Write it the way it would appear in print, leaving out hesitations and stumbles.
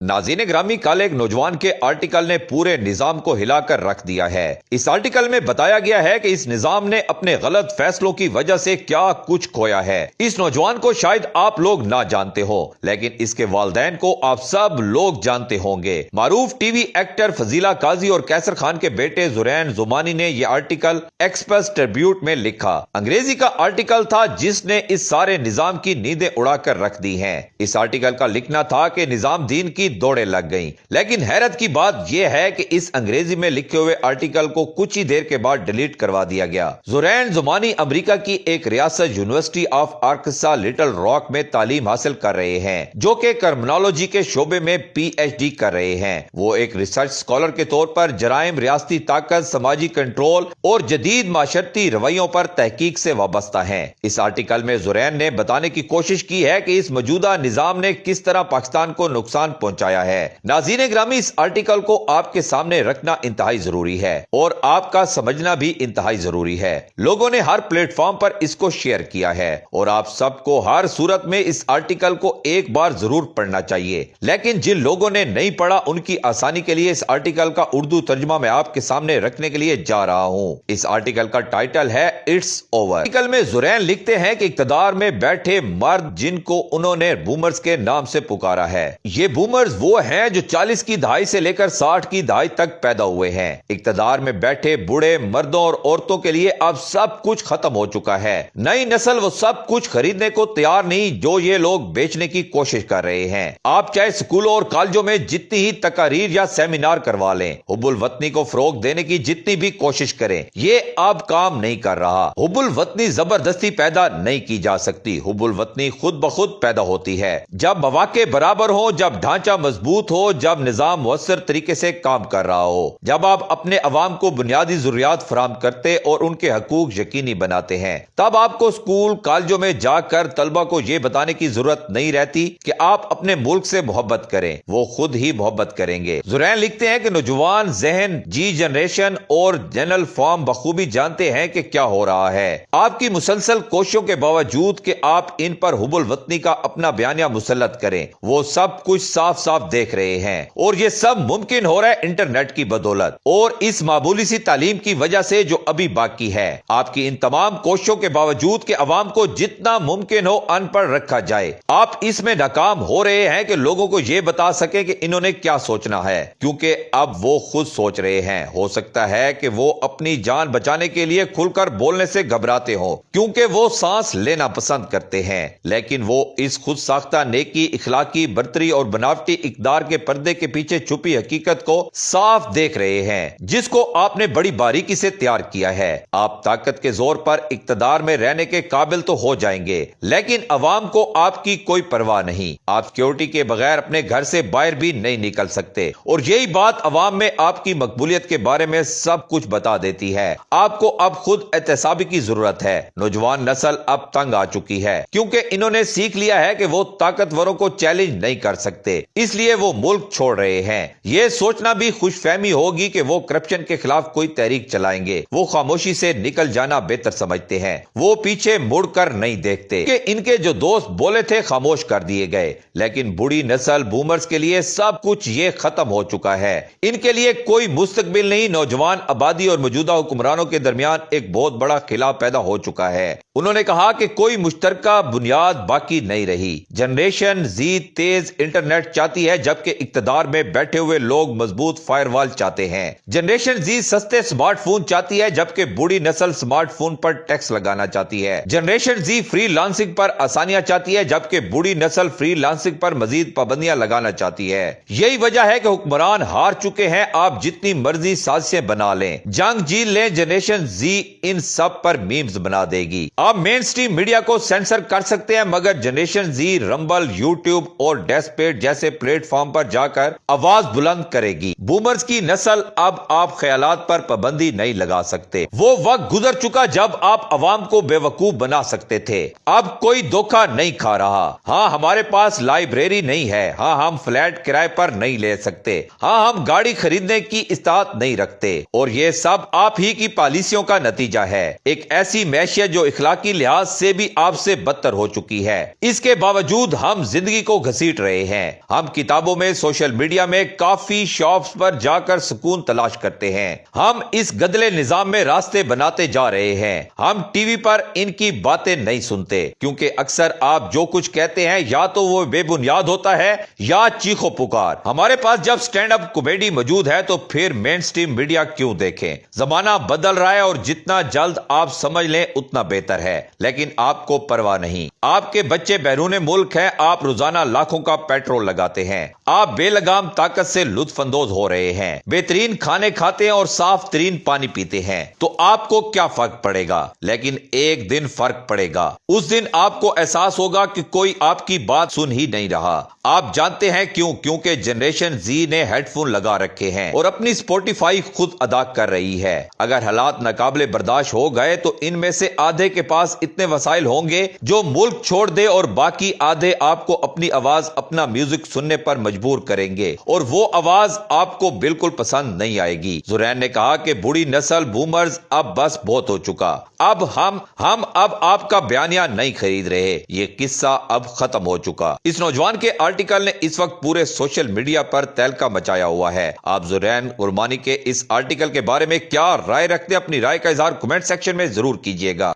नाज़रीन ग्रामी, कल एक नौजवान के आर्टिकल ने पूरे निजाम को हिलाकर रख दिया है। इस आर्टिकल में बताया गया है कि इस निजाम ने अपने गलत फैसलों की वजह से क्या कुछ खोया है। इस नौजवान को शायद आप लोग ना जानते हो, लेकिन इसके वालिदैन को आप सब लोग जानते होंगे। मारूफ टीवी एक्टर फजीला काजी और कैसर खान के बेटे जुरैन जुमानी ने यह आर्टिकल एक्सप्रेस ट्रिब्यूट में लिखा। अंग्रेजी का आर्टिकल था जिसने इस सारे निजाम की नींदें उड़ाकर रख दी हैं। इस आर्टिकल का लिखना था कि निजाम दीन की दौड़े लग गईं, लेकिन हैरत की बात यह है कि इस अंग्रेजी में लिखे हुए आर्टिकल को कुछ ही देर के बाद डिलीट करवा दिया गया। जुरैन जुमानी अमेरिका की एक रियासत यूनिवर्सिटी ऑफ आर्कसा लिटिल रॉक में तालीम हासिल कर रहे हैं, जो कि क्रिमिनोलॉजी के शोबे में PhD कर रहे हैं। वो एक रिसर्च स्कॉलर के तौर पर जराइम, रियासती ताकत, समाजी कंट्रोल और जदीद माशरती रवैयों पर तहकीक से वाबस्ता हैं। इस आर्टिकल में जुरैन ने बताने की कोशिश की है कि इस मौजूदा निजाम ने किस तरह पाकिस्तान को नुकसान पहुंचाया है। नाज़रीन ग्रामी, इस आर्टिकल को आपके सामने रखना इंतहाई जरूरी है और आपका समझना भी इंतहाई जरूरी है। लोगों ने हर प्लेटफॉर्म पर इसको शेयर किया है और आप सबको हर सूरत में इस आर्टिकल को एक बार जरूर पढ़ना चाहिए। लेकिन जिन लोगों ने नहीं पढ़ा, उनकी आसानी के लिए इस आर्टिकल का उर्दू तर्जुमा मैं आपके सामने रखने के लिए जा रहा हूं। इस आर्टिकल का टाइटल है इट्स ओवर। आर्टिकल में जुरैन लिखते हैं कि इक्तदार में बैठे मर्द जिनको उन्होंने बूमर्स के नाम से पुकारा है, ये बूमर्स वो हैं जो 40 की दहाई से लेकर 60 की दहाई तक पैदा हुए हैं। इक्तदार में बैठे बूढ़े मर्दों और औरतों के लिए अब सब कुछ खत्म हो चुका है। नई नस्ल वो सब कुछ खरीदने को तैयार नहीं जो ये लोग बेचने की कोशिश कर रहे हैं। आप चाहे स्कूलों और कॉलेजों में जितनी ही तकारीर या सेमिनार करवा लें, हुब्बुल वतनी को फरोग देने की जितनी भी कोशिश करें, ये अब काम नहीं कर रहा। हुब्बुल वतनी जबरदस्ती पैदा नहीं की जा सकती। हुब्बुल वतनी खुद ब खुद पैदा होती है जब मौके बराबर हो, जब ढांचा मजबूत हो, जब निजाम मुअस्सर तरीके से काम कर रहा हो, जब आप अपने अवाम को बुनियादी जरूरियात फराहम करते और उनके हकूक यकीनी बनाते हैं। तब आपको स्कूल कॉलेजों में जाकर तलबा को यह बताने की जरूरत नहीं रहती कि आप अपने मुल्क से मोहब्बत करें, वो खुद ही मोहब्बत करेंगे। जुरैन लिखते हैं कि नौजवान जहन, जी जनरेशन और जनरल फॉर्म बखूबी जानते हैं कि क्या हो रहा है। आपकी मुसलसल कोशिशों के बावजूद कि आप इन पर हुब्बुल वतनी का अपना बयानिया मुसल्लत करें, वो सब कुछ साफ साफ देख रहे हैं और ये सब मुमकिन हो रहा है इंटरनेट की बदौलत और इस मामूली सी तालीम की वजह से जो अभी बाकी है। आपकी इन तमाम कोशिशों के बावजूद कि अवाम को जितना मुमकिन हो अनपढ़ रखा जाए, आप इसमें नाकाम हो रहे हैं कि लोगों को यह बता सके कि इन्होंने क्या सोचना है, क्योंकि अब वो खुद सोच रहे हैं। हो सकता है कि वो अपनी जान बचाने के लिए खुलकर बोलने से घबराते हो, क्योंकि वो सांस लेना पसंद करते हैं, लेकिन वो इस खुद साख्ता नेकी, इखलाकी बर्तरी और बनावटी इकदार के पर्दे के पीछे छुपी हकीकत को साफ देख रहे हैं, जिसको आपने बड़ी बारीकी से तैयार किया है। आप ताकत के जोर पर इक्तदार में रहने के काबिल तो हो जाएंगे, लेकिन अवाम को आपकी कोई परवाह नहीं। आप सिक्योरिटी के बगैर अपने घर से बाहर भी नहीं निकल सकते और यही बात अवाम में आपकी मकबूलियत के बारे में सब कुछ बता देती है। आपको अब खुद एहतसाबी की जरूरत है। नौजवान नस्ल अब तंग आ चुकी है, क्योंकि इन्होंने सीख लिया है कि वो ताकतवरों को चैलेंज नहीं कर सकते, इसलिए वो मुल्क छोड़ रहे हैं। ये सोचना भी खुशफहमी होगी कि वो करप्शन के खिलाफ कोई तहरीक चलाएंगे। वो खामोशी से निकल जाना बेहतर समझते हैं। वो पीछे मुड़कर नहीं देखते कि इनके जो दोस्त बोले थे खामोश कर दिए गए, लेकिन बूढ़ी नस्ल बूमर्स के लिए सब कुछ ये खत्म हो चुका है। इनके लिए कोई मुस्तकबिल नहीं। नौजवान आबादी और मौजूदा हुक्मरानों के दरमियान एक बहुत बड़ा खिलाफ पैदा हो चुका है। उन्होंने कहा कि कोई मुश्तरका बुनियाद बाकी नहीं रही। जनरेशन जी तेज इंटरनेट चाहती है, जबकि इक्तदार में बैठे हुए लोग मजबूत फायरवॉल चाहते हैं। जनरेशन जी सस्ते स्मार्टफोन चाहती है, जबकि बूढ़ी नस्ल स्मार्टफोन पर टैक्स लगाना चाहती है। जनरेशन जी फ्रीलांसिंग पर आसानियां चाहती है, जबकि बूढ़ी नस्ल फ्रीलांसिंग पर मजीद पाबंदियां लगाना चाहती है। यही वजह है कि हुक्मरान हार चुके हैं। आप जितनी मर्जी साजिशें बना लें, जंग जीत लें, जनरेशन जी इन सब पर मीम्स बना देगी। आप मेन स्ट्रीम मीडिया को सेंसर कर सकते हैं, मगर जनरेशन जी रंबल, यूट्यूब और डेस्पेट जैसे प्लेटफॉर्म पर जाकर आवाज बुलंद करेगी। बूमर्स की नस्ल अब आप ख्यालात पर पाबंदी नहीं लगा सकते। वो वक्त गुजर चुका जब आप अवाम को बेवकूफ बना सकते थे। अब कोई धोखा नहीं खा रहा। हाँ, हमारे पास लाइब्रेरी नहीं है। हाँ, हम फ्लैट किराए पर नहीं ले सकते। हाँ, हम गाड़ी खरीदने की इस्तात नहीं रखते। और ये सब आप ही की पॉलिसियों का नतीजा है। एक ऐसी मैशियत जो इखलाकी लिहाज से भी आपसे बदतर हो चुकी है। इसके बावजूद हम जिंदगी को घसीट रहे हैं। हम किताबों में, सोशल मीडिया में, काफी शॉप्स पर जाकर सुकून तलाश करते हैं। हम इस गदले निजाम में रास्ते बनाते जा रहे हैं। हम टीवी पर इनकी बातें नहीं सुनते, क्योंकि अक्सर आप जो कुछ कहते हैं या तो वो बेबुनियाद होता है या चीखो पुकार। हमारे पास जब स्टैंड अप कॉमेडी मौजूद है तो फिर मेन स्ट्रीम मीडिया क्यों देखें? जमाना बदल रहा है और जितना जल्द आप समझ लें उतना बेहतर है, लेकिन आपको परवाह नहीं। आपके बच्चे बैरून मुल्क हैं, आप रोजाना लाखों का पेट्रोल लगाते हैं। आप बेलगाम ताकत से लुत्फ अंदोज हो रहे हैं, बेहतरीन खाने खाते हैं और साफ तरीन पानी पीते हैं। तो आपको क्या फर्क पड़ेगा? लेकिन एक दिन फर्क पड़ेगा। उस दिन आपको एहसास होगा कि कोई आपकी बात सुन ही नहीं रहा। आप जानते हैं क्यों? क्योंकि जनरेशन जी ने हेडफोन लगा रखे हैं और अपनी स्पॉटिफाई खुद अदा कर रही है। अगर हालात नाकाबिले बर्दाश्त हो गए तो इनमें से आधे के पास इतने वसाइल होंगे जो मुल्क छोड़ दे, और बाकी आधे आपको अपनी आवाज, अपना म्यूजिक सुनने पर मजबूर करेंगे, और वो आवाज आपको बिल्कुल पसंद नहीं आएगी। जुरैन ने कहा कि बूढ़ी नस्ल बूमर्स अब बस बहुत हो चुका। अब हम अब आपका बयानिया नहीं खरीद रहे। ये किस्सा अब खत्म हो चुका। इस नौजवान के आर्टिकल ने इस वक्त पूरे सोशल मीडिया पर तहलका मचाया हुआ है। आप जुरैन गुरमानी के इस आर्टिकल के बारे में क्या राय रखते हैं? अपनी राय का इजहार कमेंट सेक्शन में जरूर कीजिएगा।